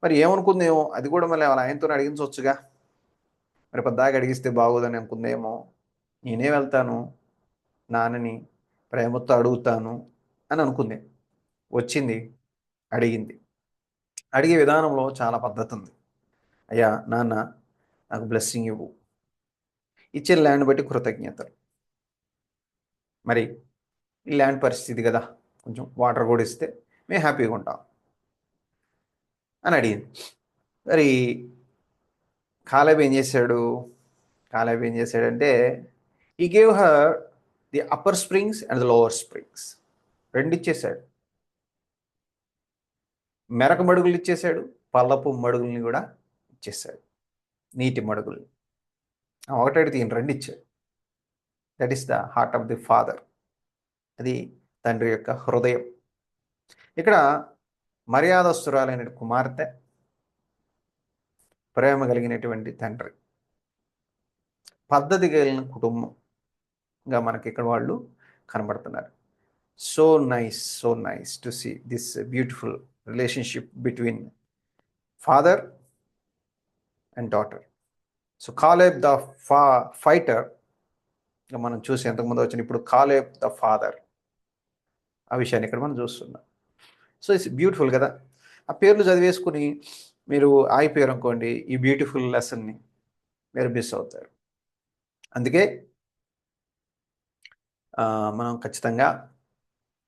మరి ఏమనుకుందేమో, అది కూడా మళ్ళీ వాళ్ళ ఆయనతో అడిగించవచ్చుగా, మరి పద్దాక అడిగిస్తే బాగోదని అనుకుందేమో. నేనే వెళ్తాను, నాన్నని ప్రేమతో అడుగుతాను అని అనుకుంది. వచ్చింది, అడిగింది. అడిగే విధానంలో చాలా పద్ధతి ఉంది. అయ్యా నాన్న, నాకు బ్లెస్సింగ్ ఇవ్వు, ఇచ్చిన ల్యాండ్ బట్టి కృతజ్ఞతలు. మరి ఈ ల్యాండ్ పరిస్థితి కదా, కొంచెం వాటర్ కూడా ఇస్తే మేము హ్యాపీగా ఉంటాం అని అడిగింది. మరి కాలేబ్ ఏం చేశాడు? కాలేబ్ ఏం చేశాడంటే, ఈ gave her the upper springs and the lower springs, రెండు ఇచ్చేశాడు. మెరక మడుగులు ఇచ్చేశాడు, పల్లపు మడుగుల్ని కూడా ఇచ్చేశాడు, నీటి మడుగుల్ని. ఒకటి ఈయన రెండు ఇచ్చాడు. That is the heart of the father. అది తండ్రి యొక్క హృదయం. ఇక్కడ మర్యాదస్తురాలైన కుమార్తె, ప్రేమ కలిగినటువంటి తండ్రి, పద్ధతి కలిగిన కుటుంబంగా మనకి ఇక్కడ వాళ్ళు కనబడుతున్నారు. So nice to see this beautiful relationship between father and daughter. So Caleb the fighter మనం చూసి ఎంతకుముందు వచ్చిన, ఇప్పుడు కాలేబ్ ద ఫాదర్, ఆ విషయాన్ని ఇక్కడ మనం చూస్తున్నాం. సో ఇట్స్ బ్యూటిఫుల్ కదా. ఆ పేర్లు చదివేసుకుని మీరు ఆగిపోయారు అనుకోండి, ఈ బ్యూటిఫుల్ లెసన్ని మీరు మిస్ అవుతారు. అందుకే మనం ఖచ్చితంగా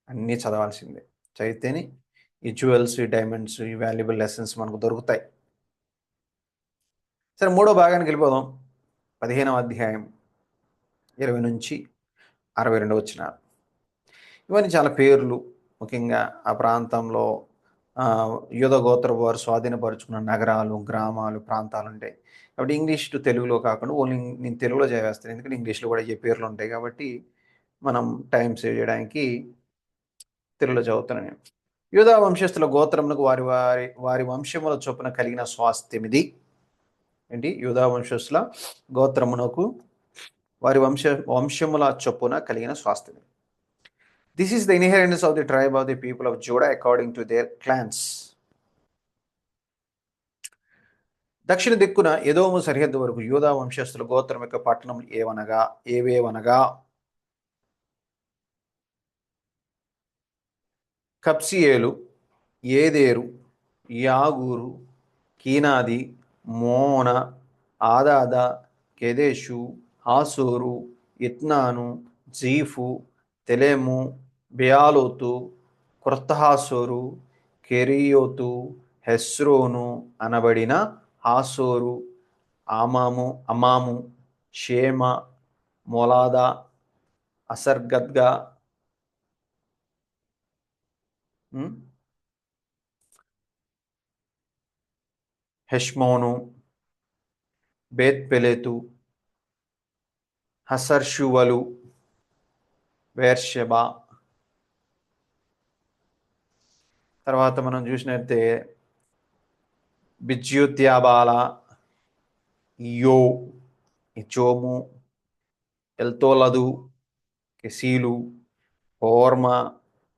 అన్నీ చదవాల్సిందే. చదివితేనే ఈ జ్యువెల్స్, ఈ డైమండ్స్, ఈ వాల్యుబుల్ లెసన్స్ మనకు దొరుకుతాయి. సరే, మూడో భాగానికి వెళ్ళిపోదాం. 15వ అధ్యాయం 20 నుంచి 62 వచనాలు. ఇవన్నీ చాలా పేర్లు, ముఖ్యంగా ఆ ప్రాంతంలో యూద గోత్రపు వారు స్వాధీనపరుచుకున్న నగరాలు, గ్రామాలు, ప్రాంతాలు ఉంటాయి. కాబట్టి ఇంగ్లీష్ టు తెలుగులో కాకుండా ఓన్లీ నేను తెలుగులో చదివేస్తాను, ఎందుకంటే ఇంగ్లీష్లో కూడా ఏ పేర్లు ఉంటాయి కాబట్టి మనం టైం సేవ్ చేయడానికి తెలుగులో చదువుతాను నేను. యూదా వంశస్థుల గోత్రములకు వారి వారి వారి వంశముల చొప్పున కలిగిన స్వాస్థ్యం ఇది. ఏంటి? యూదా వంశస్థుల గోత్రమునకు వారి వంశముల చొప్పున కలిగిన స్వాస్థ్యం. This is the inheritance of the tribe of the people of Judah according to their clans. దక్షిణ దిక్కున ఎదోము సరిహద్దు వరకు యూదా వంశస్థుల గోత్రం యొక్క పట్టణం ఏవేవనగా కప్సియేలు, ఏదేరు, యాగూరు, కీనాది, మోన, ఆదాద, కెదెషు, హాసోరు, ఇత్నాను, జీఫు, తెలెము, బెయాలోతు, క్రొత్తహాసోరు, కెరియోతు, హెస్రోను అనబడిన హాసోరు, అమాము, షేమ, మొలాద, అసర్గద్గా, హెష్మోను, బేత్పెలెతు, హసర్షువలు, వేర్షెబా. తర్వాత మనం చూసినట్టే బిజ్యూత్యాబాల, ఇచోము, ఎల్తోలదు, కెసీలు, హోర్మ,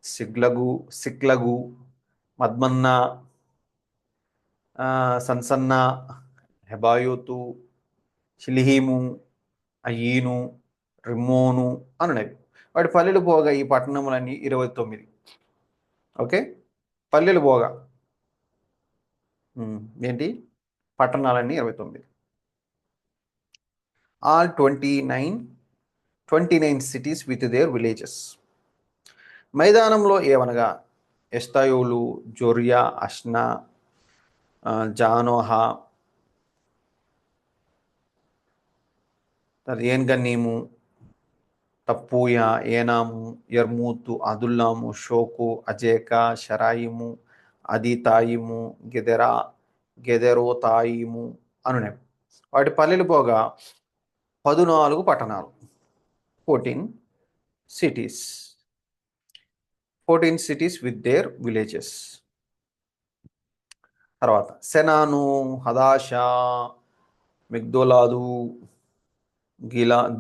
సిక్లగు, మద్మన్న, సన్సన్న, హెబాయోతు, షిలిహీము, అయీను, రిమ్మోను అనున్నవి. వాటి పల్లెలు పోగా ఈ పట్టణములన్నీ 29. ఓకే, పల్లెలు పోగా ఏంటి? పట్టణాలన్నీ 29. All 29 cities with their villages. మైదానంలో ఏవనగా ఎస్తాయోలు, జొరియా, అష్నా, జానోహా, ఏన్గన్నీము, తప్పూయ, ఏనాము, యర్మూతు, అదుల్లాము, షోకు, అజేకా, షరాయిము, అదితాయిము, గెదెరా, గెదెరోతాయిము అనునవి. వాటి పల్లెలు పోగా 14 పట్టణాలు, 14 cities, 14 cities with their villages. తర్వాత సెనాను, హదాషా, మిగ్దోలాదు,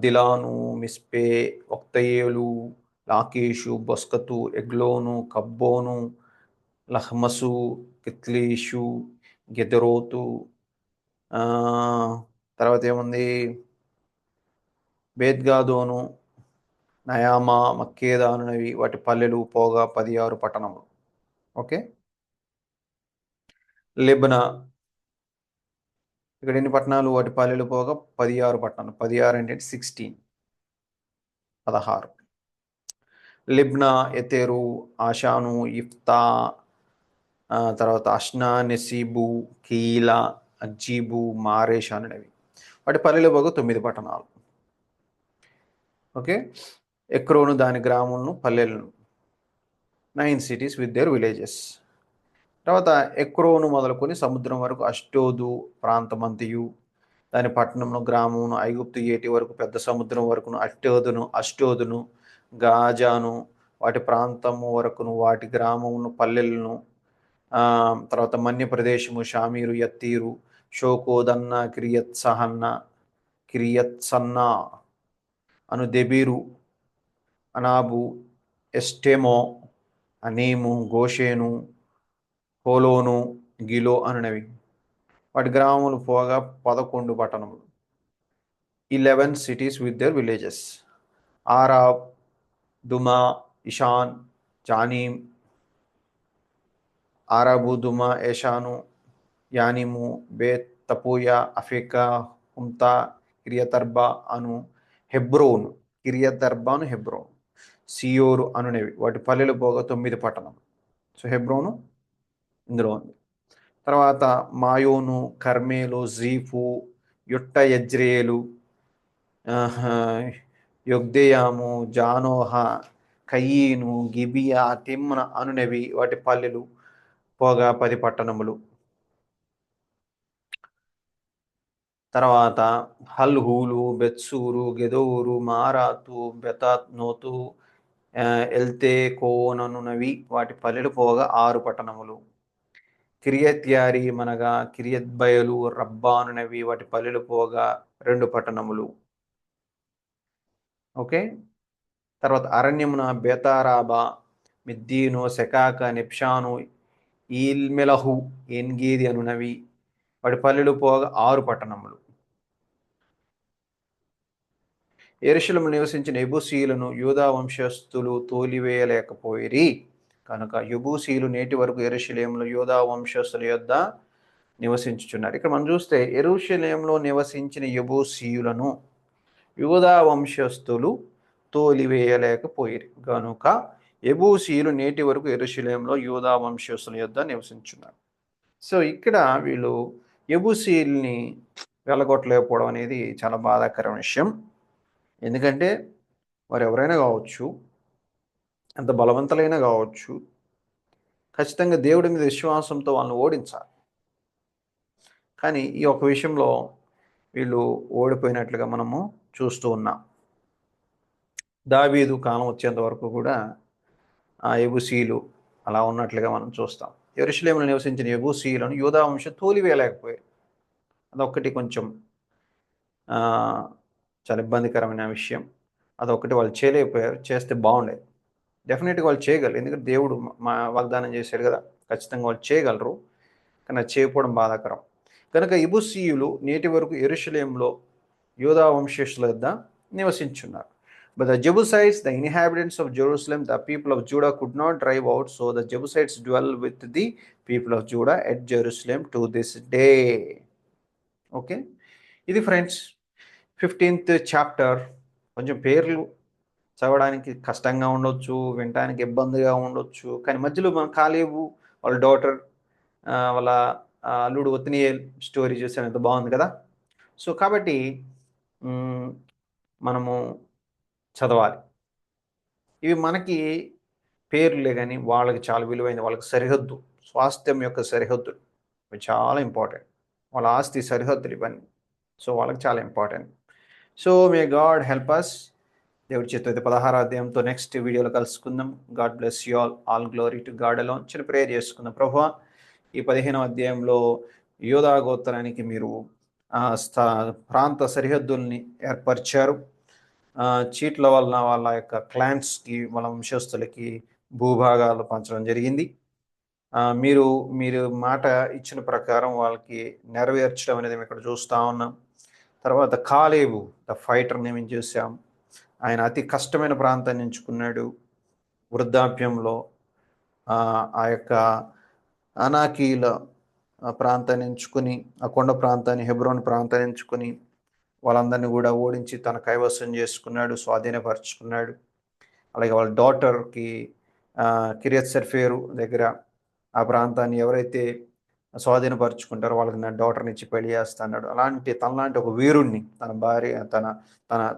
దిలాను, మిస్పే, ఒక్తయేలు, లాకీషు, బొస్కతు, ఎగ్లోను, కబ్బోను, లహ్మసు, కిత్లీషు, గెదెరోతు, తర్వాత ఏముంది, బేద్గాదోను, నయామా, మక్కేదా అనునవి వాటి పల్లెలు పోగా 16 పట్టణములు. ఓకే. లెబ్నా, ఇక్కడ ఎన్ని పట్టణాలు, వాటి పల్లెలు పోగా 16 పట్టణాలు. 16 అంటే 16, 16. లిబ్నా, ఎతెరు, ఆషాను, ఇఫ్తా, తర్వాత అష్నా, నెసీబు, కీలా, అజ్జీబు, మారేష్ అనేవి వాటి పల్లెలు పోగా 9 పట్టణాలు. ఓకే. ఎక్రోను దాని గ్రాములను, పల్లెలను, 9 సిటీస్ విత్ దేర్ విలేజెస్. తర్వాత ఎక్రోను మొదలుకొని సముద్రం వరకు అష్టోదు ప్రాంతమంతయు, దాని పట్టణమును, గ్రామమును, ఐగుప్తు ఏటి వరకు పెద్ద సముద్రం వరకును, అష్టోదును, గాజాను వాటి ప్రాంతము వరకును, వాటి గ్రామమును, పల్లెలను, తర్వాత మన్య ప్రదేశము, షామీరు, యత్తీరు, షోకోదన్న, కిరియత్సన్నా అను, దెబీరు, అనాబు, ఎస్టెమో, అనీము, గోషేను, హోలోను, గిలో అనునవి వాటి గ్రామములు పోగా 11 పట్టణములు, 11 cities with their villages. Arab, Dumah, Eshan, Janim, ఆరాబు, దుమా, ఏషాను, యానిము, బేత్ తపూయా, అఫేకా, హుమ్తా, కిరియతర్బా అను, హెబ్రోను, కిరియతర్బాను, హెబ్రోను, సియోరు అనునవి వాటి పల్లెలు పోగా 9 పట్టణం. సో హెబ్రోను ఇందులో ఉంది. తర్వాత మాయోను, కర్మేలు, జీఫు, యుట్ట, యజ్రేలు, యొగ్దెయాము, జానోహ, కయీను, గిబియా, తిమ్న అనునవి వాటి పల్లెలు పోగా 10 పట్టణములు. తర్వాత హల్హూలు, బెత్సూరు, గెదోరు, మారాతు, బెతానోతు, ఎల్తేకోననునవి వాటి పల్లెలు పోగా 6 పట్టణములు. కిరియత్యారి మనగా కిరియత్బయలు, రబ్బానునవి వాటి పల్లెలు పోగా 2 పట్టణములు. ఓకే. తర్వాత అరణ్యమున బేతారాబా, మిద్దీను, సెకాక, నిప్షాను, ఈల్మెలహు, ఎన్గేది అనునవి వాటి పల్లెలు పోగా 6 పట్టణములు. యెరూషలేములో నివసించిన యెబూసీయులను యూదా వంశస్థులు తోలివేయలేకపోయిరి కనుక యెబూసీయులు నేటి వరకు యెరూషలేములో యూదా వంశస్థుల యొద్ద నివసించుచున్నారు. ఇక్కడ మనం చూస్తే యెరూషలేములో నివసించిన యెబూసీయులను యూదా వంశస్థులు తోలివేయలేకపోయిరి కనుక యెబూసీయులు నేటి వరకు యెరూషలేములో యూదా వంశస్థుల యొద్ద నివసించున్నారు. సో ఇక్కడ వీళ్ళు యెబూసీయుల్ని వెళ్ళగొట్టలేకపోవడం అనేది చాలా బాధాకరమైన విషయం. ఎందుకంటే వారు ఎవరైనా కావచ్చు, ఎంత బలవంతులైనా కావచ్చు, ఖచ్చితంగా దేవుడి మీద విశ్వాసంతో వాళ్ళని ఓడించాలి. కానీ ఈ ఒక విషయంలో వీళ్ళు ఓడిపోయినట్లుగా మనము చూస్తూ ఉన్నాం. దావీదు కాలం వచ్చేంత వరకు కూడా ఆ యెబూసీయులు అలా ఉన్నట్లుగా మనం చూస్తాం. యెరూషలేములో నివసించిన యెబూసీయులను యూదా వంశం తోలివేయలేకపోయారు. అదొక్కటి కొంచెం చాలా ఇబ్బందికరమైన విషయం. అదొక్కటి వాళ్ళు చేయలేకపోయారు. చేస్తే బాగుండేది. డెఫినెట్గా వాళ్ళు చేయగలరు. ఎందుకంటే దేవుడు మా వాగ్దానం చేశాడు కదా, ఖచ్చితంగా వాళ్ళు చేయగలరు. కానీ అది చేయకపోవడం బాధాకరం. కనుక యెబూసీయులు నేటి వరకు యెరూషలేములో యూదా వంశస్థుల వద్ద నివసించున్నారు. But the Jebusites, the inhabitants of Jerusalem, the people of Judah could not drive out, so the Jebusites dwell with the people of Judah at Jerusalem to this day. Okay, ఇది ఫ్రెండ్స్ 15th చాప్టర్ కొంచెం పేర్లు చదవడానికి కష్టంగా ఉండొచ్చు, వినటానికి ఇబ్బందిగా ఉండొచ్చు. కానీ మధ్యలో మనం కాలేబు వాళ్ళ డాటర్ వాళ్ళ అల్లుడు ఒత్నియేల్ స్టోరీ చూసాం, ఎంత బాగుంది కదా. సో కాబట్టి మ్, మనము చదవాలి. ఇవి మనకి పేర్లే కానీ వాళ్ళకి చాలా విలువైంది. వాళ్ళకి సరిహద్దు, స్వాస్థ్యం యొక్క సరిహద్దులు ఇవి చాలా ఇంపార్టెంట్. వాళ్ళ ఆస్తి సరిహద్దులు ఇవన్నీ. సో వాళ్ళకి చాలా important. So may God help us. దేవుడి చేత అయితే 16వ అధ్యాయంతో నెక్స్ట్ వీడియోలో కలుసుకుందాం. God bless you all glory to God alone. చిన్న ప్రేయర్ చేసుకుందాం. ప్రభువా, ఈ 15వ అధ్యాయంలో యోధా గోత్రానికి మీరు ప్రాంత సరిహద్దుల్ని ఏర్పరిచారు. చీట్ల వలన వాళ్ళ యొక్క క్లాన్స్కి, వాళ్ళ వంశస్థులకి భూభాగాలు పంచడం జరిగింది. మీరు మీరు మాట ఇచ్చిన ప్రకారం వాళ్ళకి నెరవేర్చడం అనేది మేము ఇక్కడ చూస్తూ ఉన్నాం. తర్వాత కాలేబు ద ఫైటర్ని మేము చూసాం. ఆయన అతి కష్టమైన ప్రాంతాన్ని ఎంచుకున్నాడు. వృద్ధాప్యంలో ఆ యొక్క అనాకీల ప్రాంతాన్ని ఎంచుకుని, ఆ కొండ ప్రాంతాన్ని, హెబ్రోన్ ప్రాంతాన్ని ఎంచుకుని వాళ్ళందరినీ కూడా ఓడించి తన కైవసం చేసుకున్నాడు, స్వాధీనపరుచుకున్నాడు. అలాగే వాళ్ళ డాటర్కి కిరియత్ సెర్ఫేరు దగ్గర ఆ ప్రాంతాన్ని ఎవరైతే స్వాధీనపరుచుకుంటారో వాళ్ళకి నా డాటర్ని ఇచ్చి పెళ్లి చేస్తున్నాడు. తనలాంటి ఒక వీరుణ్ణి, తన భార్య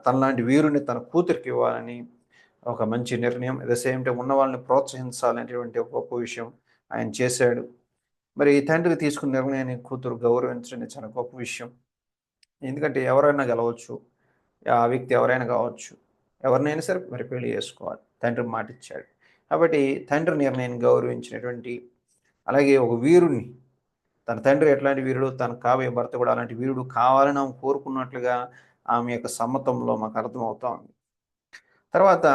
తనలాంటి వీరుణ్ణి తన కూతురికి ఇవ్వాలని ఒక మంచి నిర్ణయం. అట్ ద సేమ్ టైం ఉన్న వాళ్ళని ప్రోత్సహించాలనేటువంటి ఒక గొప్ప విషయం ఆయన చేశాడు. మరి తండ్రి తీసుకున్న నిర్ణయాన్ని కూతురు గౌరవించడం చాలా గొప్ప విషయం. ఎందుకంటే ఎవరైనా గెలవచ్చు, ఆ వ్యక్తి ఎవరైనా కావచ్చు, ఎవరినైనా సరే మరి పెళ్లి చేసుకోవాలి, తండ్రి మాట ఇచ్చాడు. కాబట్టి తండ్రి నిర్ణయాన్ని గౌరవించినటువంటి, అలాగే ఒక వీరుణ్ణి, తన తండ్రి ఎట్లాంటి వీరుడు, తన కాబోయే భర్త కూడా అలాంటి వీరుడు కావాలని ఆమె కోరుకున్నట్లుగా ఆమె యొక్క సమ్మతంలో మాకు అర్థమవుతా ఉంది. తర్వాత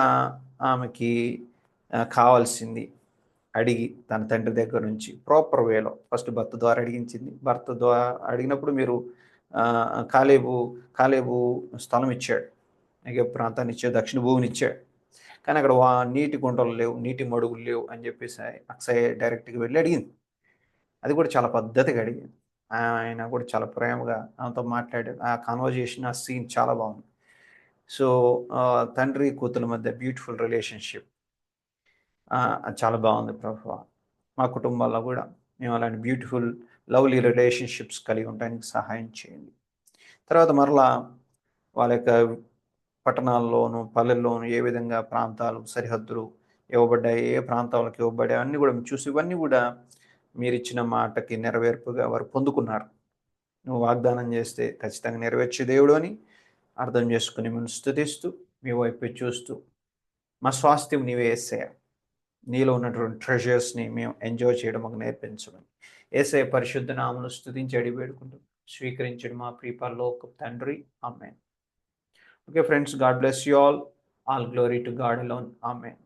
ఆమెకి కావాల్సింది అడిగి తన తండ్రి దగ్గర నుంచి ప్రాపర్ వేలో ఫస్ట్ భర్త ద్వారా అడిగించింది. భర్త ద్వారా అడిగినప్పుడు మీరు కాలేబు స్థలం ఇచ్చాడు, నెగెబ్ ప్రాంతాన్ని ఇచ్చాడు, దక్షిణ భూమిని ఇచ్చాడు. కానీ అక్కడ నీటి గుంటలు లేవు, నీటి మడుగులు లేవు అని చెప్పేసి అక్సయ డైరెక్ట్గా వెళ్ళి అడిగింది. అది కూడా చాలా పద్ధతిగా అడిగింది. ఆయన కూడా చాలా ప్రేమగా ఆమెతో మాట్లాడాడు. ఆ కాన్వర్జేషన్, ఆ సీన్ చాలా బాగుంది. సో తండ్రి కూతుల మధ్య బ్యూటిఫుల్ రిలేషన్షిప్ చాలా బాగుంది. ప్రభువా, మా కుటుంబాల్లో కూడా మేము అలాంటి బ్యూటిఫుల్ లవ్లీ రిలేషన్షిప్స్ కలిగి ఉండడానికి సహాయం చేయండి. తర్వాత మరలా వాళ్ళ యొక్క పట్టణాల్లోనూ పల్లెల్లోనూ ఏ విధంగా ప్రాంతాలు సరిహద్దులు ఇవ్వబడ్డాయి, ఏ ప్రాంతాలకు ఇవ్వబడ్డాయి అన్నీ కూడా చూసి, ఇవన్నీ కూడా మీరు ఇచ్చిన మాటకి నెరవేర్పుగా వారు పొందుకున్నారు. నువ్వు వాగ్దానం చేస్తే ఖచ్చితంగా నెరవేర్చే దేవుడు అని అర్థం చేసుకుని మేము స్తుతిస్తూ, మీ వైపు చూస్తూ, మా స్వాస్థ్యం నీవే యేసయ్య, నీలో ఉన్నటువంటి ట్రెజర్స్ని మేము ఎంజాయ్ చేయడం మాకు నేర్పించడం. యేసయ్య పరిశుద్ధ నామమును స్తుతించి అడిగి వేడుకుంటూ స్వీకరించడం మా ప్రియ పరలోకపు తండ్రి. ఆమేన్. Okay friends, God bless you all. All glory to God alone. Amen.